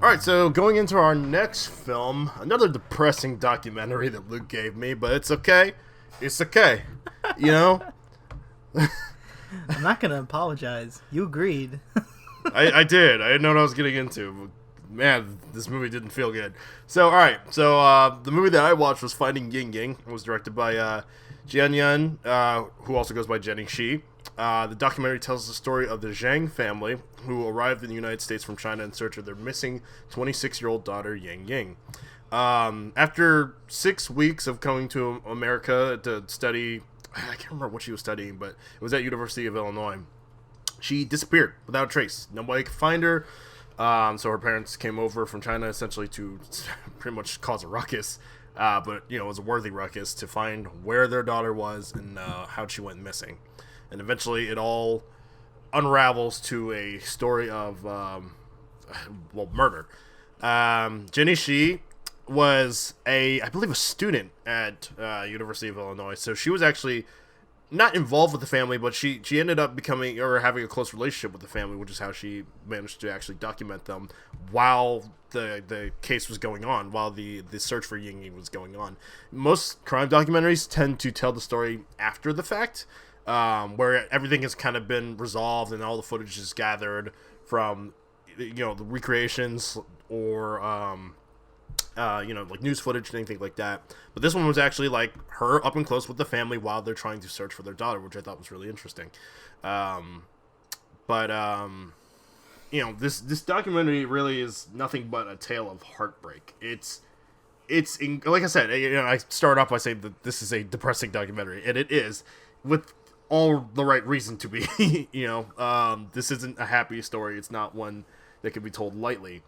Alright, so going into our next film, another depressing documentary that Luke gave me, but it's okay. It's okay. You know? I'm not gonna apologize. You agreed. I did. I didn't know what I was getting into. Man, this movie didn't feel good. So, alright. So, the movie that I watched was Finding Yingying. It was directed by Jian who also goes by Jenny Shi. The documentary tells the story of the Zhang family, who arrived in the United States from China in search of their missing 26-year-old daughter, Yingying. After 6 weeks of coming to America to study, I can't remember what she was studying, but it was at University of Illinois. She disappeared without a trace. Nobody could find her. So her parents came over from China essentially to pretty much cause a ruckus. But, it was a worthy ruckus to find where their daughter was and how she went missing. And eventually it all unravels to a story of, murder. Jenny Shi was I believe, a student at University of Illinois. So she was actually not involved with the family, but she ended up becoming or having a close relationship with the family, which is how she managed to actually document them while the case was going on, while the search for Yingying was going on. Most crime documentaries tend to tell the story after the fact, where everything has kind of been resolved and all the footage is gathered from, the recreations or, like news footage and anything like that. But this one was actually like her up and close with the family while they're trying to search for their daughter, which I thought was really interesting. This documentary really is nothing but a tale of heartbreak. Like I said, I started off by saying that this is a depressing documentary, and it is, with all the right reason to be. This isn't a happy story. It's not one that can be told lightly.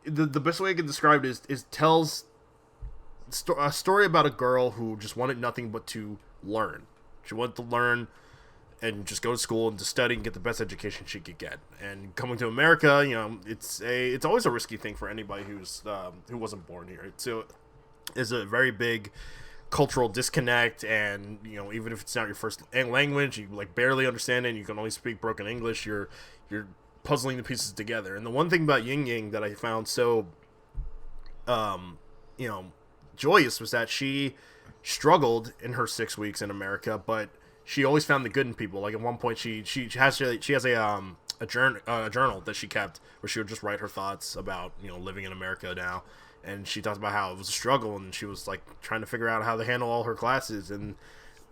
The best way I can describe it is tells a story about a girl who just wanted nothing but to learn. She wanted to learn and just go to school and to study and get the best education she could get. And coming to America, it's always a risky thing for anybody who wasn't born here. So it's a very big cultural disconnect, and even if it's not your first language, you barely understand it, and you can only speak broken English, you're puzzling the pieces together. And the one thing about Yingying that I found so joyous was that she struggled in her 6 weeks in America, but she always found the good in people. Like at one point she has a journal that she kept where she would just write her thoughts about living in America now. And she talks about how it was a struggle, and she was trying to figure out how to handle all her classes. And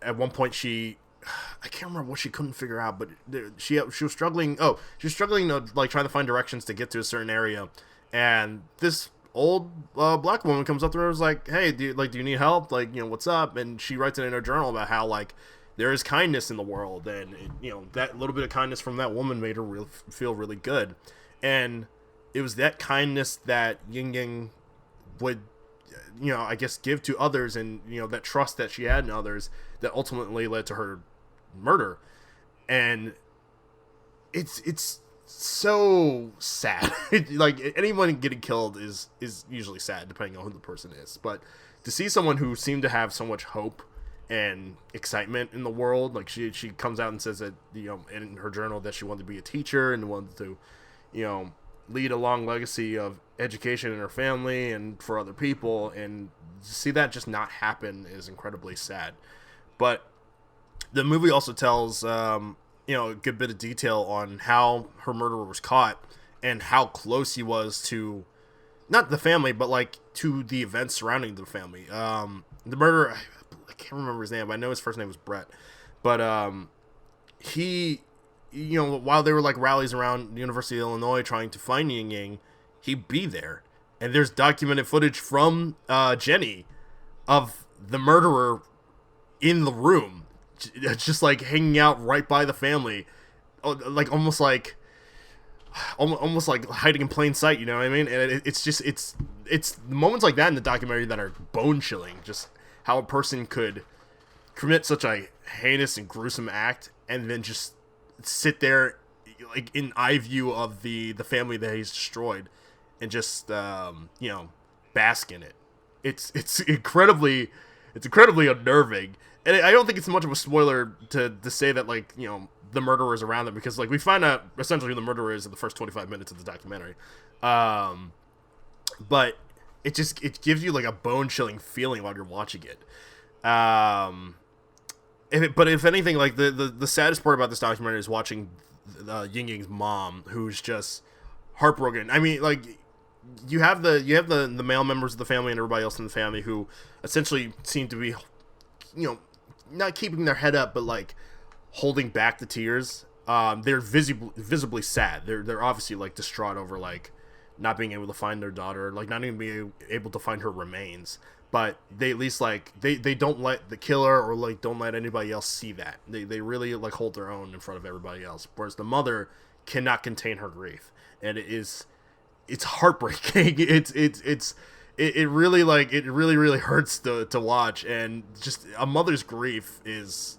at one point I can't remember what she couldn't figure out, but she was struggling. Oh, she was struggling to trying to find directions to get to a certain area. And this old black woman comes up to her and is like, "Hey, do you need help? What's up?" And she writes it in her journal about how there is kindness in the world, and that little bit of kindness from that woman made her feel really good. And it was that kindness that Yingying would I guess give to others, and that trust that she had in others that ultimately led to her murder. And it's so sad. Anyone getting killed is usually sad, depending on who the person is, but to see someone who seemed to have so much hope and excitement in the world, she comes out and says that in her journal that she wanted to be a teacher and wanted to lead a long legacy of education in her family and for other people, and to see that just not happen is incredibly sad. But the movie also tells a good bit of detail on how her murderer was caught and how close he was to not the family, but to the events surrounding the family. The murderer, I can't remember his name, but I know his first name was Brett. But he, while they were rallies around the University of Illinois trying to find Yingying, he'd be there. And there's documented footage from Jenny of the murderer in the room, just hanging out right by the family, almost like hiding in plain sight. You know what I mean? And it's moments like that in the documentary that are bone chilling. Just how a person could commit such a heinous and gruesome act and then just sit there in eye view of the family that he's destroyed and just bask in it. It's incredibly unnerving. And I don't think it's much of a spoiler to say that the murderer is around them, because we find out essentially who the murderer is in the first 25 minutes of the documentary. but it gives you like a bone chilling feeling while you're watching it. But if anything, like the saddest part about this documentary is watching Yingying's mom, who's just heartbroken. I mean, like you have the male members of the family and everybody else in the family who essentially seem to be, not keeping their head up, but like holding back the tears. They're visibly sad. They're obviously like distraught over like not being able to find their daughter, like not even being able to find her remains. But they at least like they don't let the killer or like don't let anybody else see that. They really like hold their own in front of everybody else. Whereas the mother cannot contain her grief, and it's heartbreaking. It really hurts to watch, and just a mother's grief is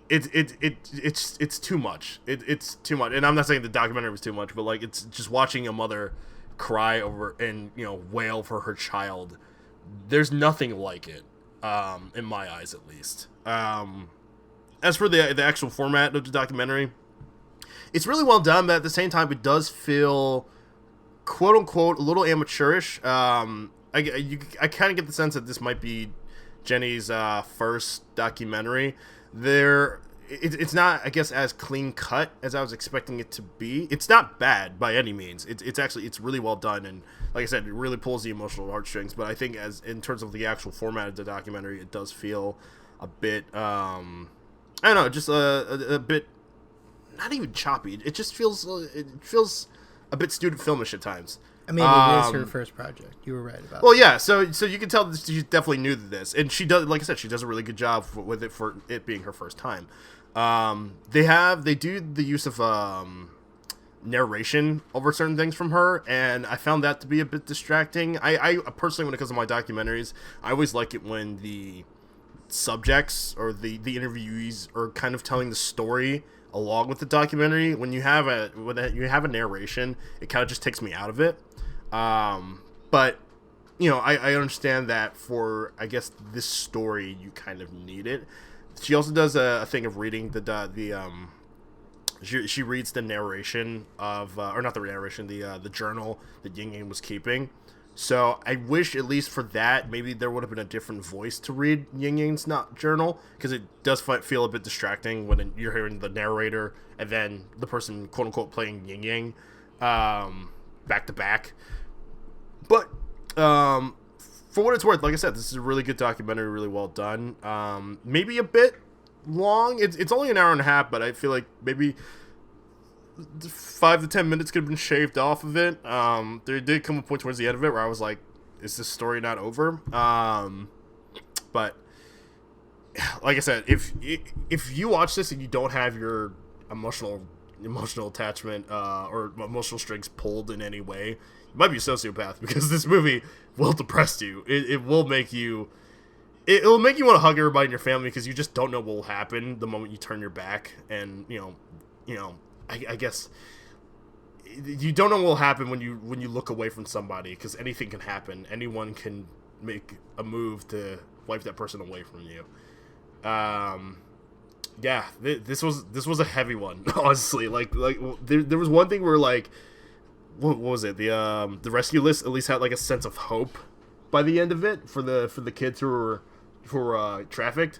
it's too much. It's too much, and I'm not saying the documentary was too much, but like it's just watching a mother cry over and wail for her child. There's nothing like it, in my eyes at least. As for the actual format of the documentary, it's really well done, but at the same time, it does feel, quote unquote, a little amateurish. I kind of get the sense that this might be Jenny's first documentary. It's not, I guess, as clean cut as I was expecting it to be. It's not bad by any means. It's really well done, and like I said, it really pulls the emotional heartstrings. But I think as in terms of the actual format of the documentary, it does feel a bit I don't know, just a bit, not even choppy. It feels a bit student filmish at times. I mean, it is her first project. You were right about well, that. yeah, so you can tell that she definitely knew this, and she does. Like I said, she does a really good job with it for it being her first time. They do the use of narration over certain things from her, and I found that to be a bit distracting. I personally, when it comes to my documentaries, I always like it when the subjects or the interviewees are kind of telling the story along with the documentary. When you have a narration, it kind of just takes me out of it. But I understand that for, I guess, this story you kind of need it. She also does a thing of reading she reads the narration of or not the narration, the journal that Yingying was keeping. So I wish at least for that maybe there would have been a different voice to read Yingying's journal, because it does feel a bit distracting when you're hearing the narrator and then the person quote unquote playing Yingying back to back. But for what it's worth, like I said, this is a really good documentary, really well done. Maybe a bit long. It's only an hour and a half, but I feel like maybe 5 to 10 minutes could have been shaved off of it. There did come a point towards the end of it where I was like, is this story not over? But like I said, if you watch this and you don't have your emotional attachment or emotional strings pulled in any way, you might be a sociopath, because this movie will depress you. It will make you want to hug everybody in your family, because you just don't know what will happen the moment you turn your back. And I guess you don't know what will happen when you look away from somebody, because anything can happen. Anyone can make a move to wipe that person away from you. Yeah, this was a heavy one, honestly. Like there was one thing where, like, what was it? The rescue list at least had like a sense of hope by the end of it for the kids who were trafficked.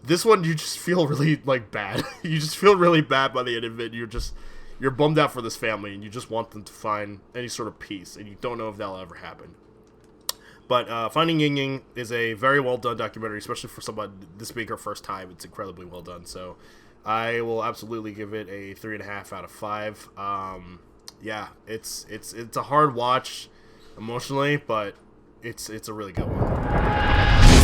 This one, you just feel really like bad. You just feel really bad by the end of it. You're bummed out for this family, and you just want them to find any sort of peace, and you don't know if that'll ever happen. But Finding Yingying is a very well done documentary, especially for somebody this being her first time. It's incredibly well done. So I will absolutely give it a 3.5 out of 5. Yeah, it's a hard watch emotionally, but it's a really good one.